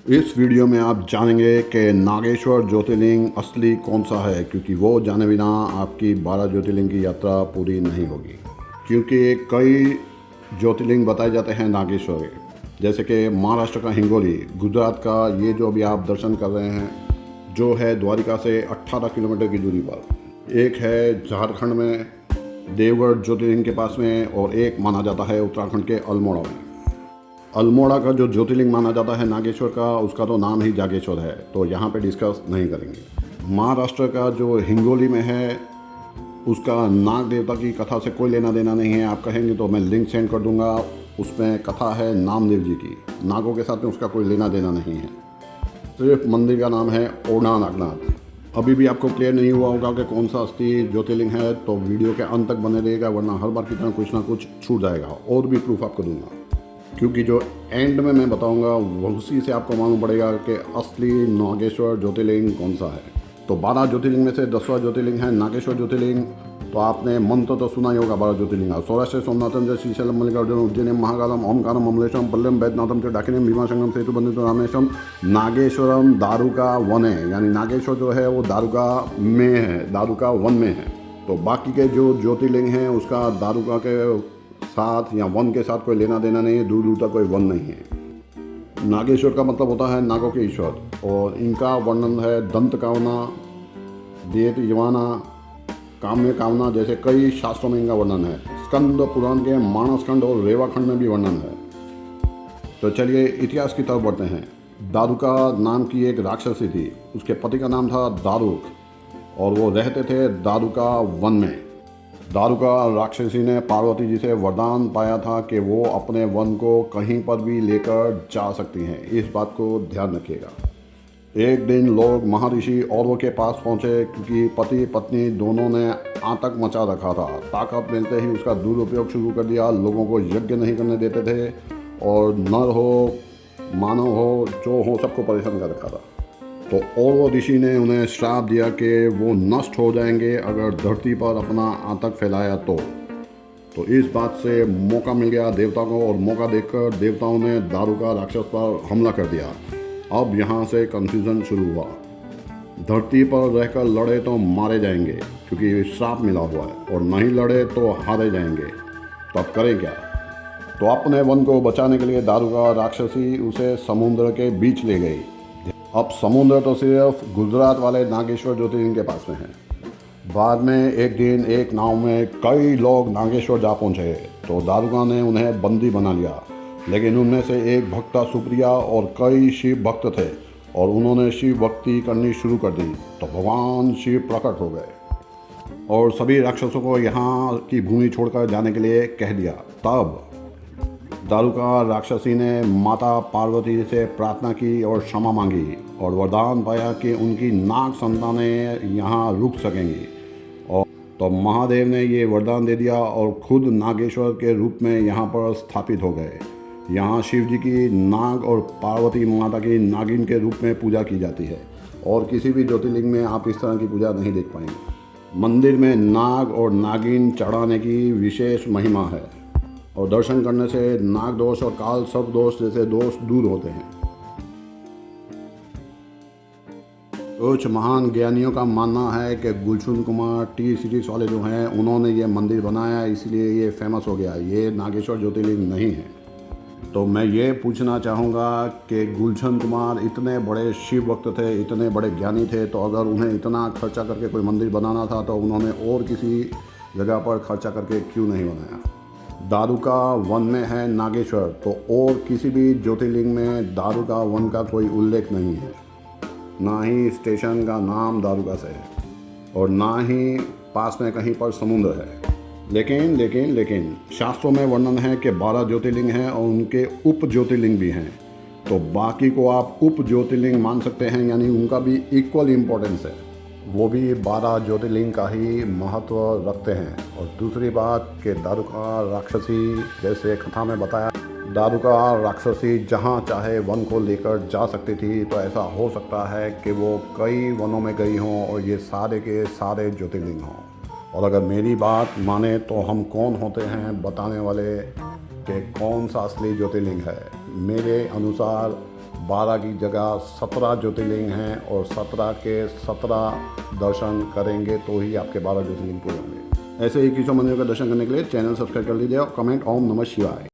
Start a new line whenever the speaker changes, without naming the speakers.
इस वीडियो में आप जानेंगे कि नागेश्वर ज्योतिर्लिंग असली कौन सा है, क्योंकि वो जाने बिना आपकी 12 ज्योतिर्लिंग की यात्रा पूरी नहीं होगी। क्योंकि कई ज्योतिर्लिंग बताए जाते हैं नागेश्वर के, जैसे कि महाराष्ट्र का हिंगोली, गुजरात का ये जो अभी आप दर्शन कर रहे हैं, जो है द्वारिका से 18 किलोमीटर की दूरी पर। एक है झारखंड में देवगढ़ ज्योतिर्लिंग के पास में, और एक माना जाता है उत्तराखंड के अल्मोड़ा में। अल्मोड़ा का जो ज्योतिर्लिंग माना जाता है नागेश्वर का, उसका तो नाम ही जागेश्वर है, तो यहाँ पे डिस्कस नहीं करेंगे। महाराष्ट्र का जो हिंगोली में है, उसका नाग देवता की कथा से कोई लेना देना नहीं है। आप कहेंगे तो मैं लिंक सेंड कर दूंगा। उसमें कथा है नामदेव जी की। नागों के साथ में उसका कोई लेना देना नहीं है। सिर्फ मंदिर का नाम है ओढ़ा नागनाथ। अभी भी आपको क्लियर नहीं हुआ होगा कि कौन सा असली ज्योतिर्लिंग है, तो वीडियो के अंत तक बने रहेगा, वरना हर बार की तरह कुछ ना कुछ छूट जाएगा। और भी प्रूफ आपको दूंगा, क्योंकि जो एंड में मैं बताऊंगा उसी से आपको मालूम पड़ेगा कि असली नागेश्वर ज्योतिर्लिंग कौन सा है। तो 12 ज्योतिर्लिंग में से 10वां ज्योतिर्लिंग है नागेश्वर ज्योतिर्लिंग। तो आपने मंत्र तो सुना ही होगा 12 ज्योतिर्लिंग। सौराष्ट्र सोमनाथम जय श्रीशैलम मल्लिकार्जुन उज्जैनम महाकालम ओमकारम अमलेश्वरम पल्लम वैद्यनाथम च डाकिनीम भीमाशंकरम सेतु बंदित रामेश्वरम नागेश्वरम दारुका वन है। यानी नागेश्वर जो है वो दारुका में है, दारुका वन में है। तो बाकी के जो ज्योतिर्लिंग हैं उसका दारुका के साथ या वन के साथ कोई लेना देना नहीं है। दूर दूर तक कोई वन नहीं है। नागेश्वर का मतलब होता है नागों के ईश्वर, और इनका वर्णन है दंत कावना, देत यवाना, काम्य कावना जैसे कई शास्त्रों में इनका वर्णन है। स्कंद पुराण के मानसखंड और रेवाखंड में भी वर्णन है। तो चलिए इतिहास की तरफ बढ़ते हैं। दारुका नाम की एक राक्षसी थी। उसके पति का नाम था दारुक, और वो रहते थे दारुका वन में। दारुका राक्षसी ने पार्वती जी से वरदान पाया था कि वो अपने वन को कहीं पर भी लेकर जा सकती हैं। इस बात को ध्यान रखिएगा। एक दिन लोग महर्षि औरव के पास पहुंचे, क्योंकि पति पत्नी दोनों ने आतंक मचा रखा था। ताकत मिलते ही उसका दुरुपयोग शुरू कर दिया। लोगों को यज्ञ नहीं करने देते थे, और नर हो मानव हो जो हो सबको परेशान कर रखा था। तो औरव ऋषि ने उन्हें श्राप दिया कि वो नष्ट हो जाएंगे अगर धरती पर अपना आतंक फैलाया तो इस बात से मौका मिल गया देवता को, और मौका देखकर देवताओं ने दारुका राक्षस पर हमला कर दिया। अब यहाँ से कन्फ्यूज़न शुरू हुआ। धरती पर रहकर लड़े तो मारे जाएंगे, क्योंकि श्राप मिला हुआ है, और नहीं लड़े तो हारे जाएंगे। तो अब करें क्या? तो अपने वन को बचाने के लिए दारुका राक्षसी उसे समुद्र के बीच ले गई। अब समुद्र तो सिर्फ गुजरात वाले नागेश्वर ज्योतिर्लिंग के पास में है। बाद में एक दिन एक नाव में कई लोग नागेश्वर जा पहुंचे, तो दारुका ने उन्हें बंदी बना लिया। लेकिन उनमें से एक भक्ता सुप्रिया और कई शिव भक्त थे, और उन्होंने शिव भक्ति करनी शुरू कर दी। तो भगवान शिव प्रकट हो गए और सभी राक्षसों को यहाँ की भूमि छोड़कर जाने के लिए कह दिया। तब दारुका राक्षसी ने माता पार्वती से प्रार्थना की और क्षमा मांगी, और वरदान पाया कि उनकी नाग संतानें यहाँ रुक सकेंगी। और तो महादेव ने ये वरदान दे दिया और खुद नागेश्वर के रूप में यहाँ पर स्थापित हो गए। यहाँ शिव जी की नाग और पार्वती माता की नागिन के रूप में पूजा की जाती है, और किसी भी ज्योतिर्लिंग में आप इस तरह की पूजा नहीं देख पाएंगे। मंदिर में नाग और नागिन चढ़ाने की विशेष महिमा है, और दर्शन करने से नाग दोष और काल सर्प दोष जैसे दोष दूर होते हैं। कुछ महान ज्ञानियों का मानना है कि गुलशन कुमार टी सीरीज वाले जो हैं उन्होंने ये मंदिर बनाया, इसलिए ये फेमस हो गया। ये नागेश्वर ज्योतिर्लिंग नहीं है। तो मैं ये पूछना चाहूँगा कि गुलशन कुमार इतने बड़े शिव भक्त थे, इतने बड़े ज्ञानी थे, तो अगर उन्हें इतना खर्चा करके कोई मंदिर बनाना था तो उन्होंने और किसी जगह पर खर्चा करके क्यों नहीं बनाया? दारुका वन में है नागेश्वर, तो और किसी भी ज्योतिर्लिंग में दारुका वन का कोई उल्लेख नहीं है। ना ही स्टेशन का नाम दारुका से है, और ना ही पास में कहीं पर समुद्र है। लेकिन शास्त्रों में वर्णन है कि 12 ज्योतिर्लिंग हैं और उनके उप ज्योतिर्लिंग भी हैं। तो बाकी को आप उप ज्योतिर्लिंग मान सकते हैं, यानी उनका भी इक्वल इम्पोर्टेंस है। वो भी 12 ज्योतिर्लिंग का ही महत्व रखते हैं। और दूसरी बात कि दारुका राक्षसी, जैसे कथा में बताया, दारुका राक्षसी जहाँ चाहे वन को लेकर जा सकती थी। तो ऐसा हो सकता है कि वो कई वनों में गई हों और ये सारे के सारे ज्योतिर्लिंग हों। और अगर मेरी बात माने तो हम कौन होते हैं बताने वाले कि कौन सा असली ज्योतिर्लिंग है? मेरे अनुसार 12 की जगह 17 ज्योतिर्लिंग हैं और 17 के 17 दर्शन करेंगे तो ही आपके 12 ज्योतिर्लिंग पूरे होंगे। ऐसे ही 21 मंदिरों का दर्शन करने के लिए चैनल सब्सक्राइब कर लीजिए और कमेंट ओम नमः शिवाय।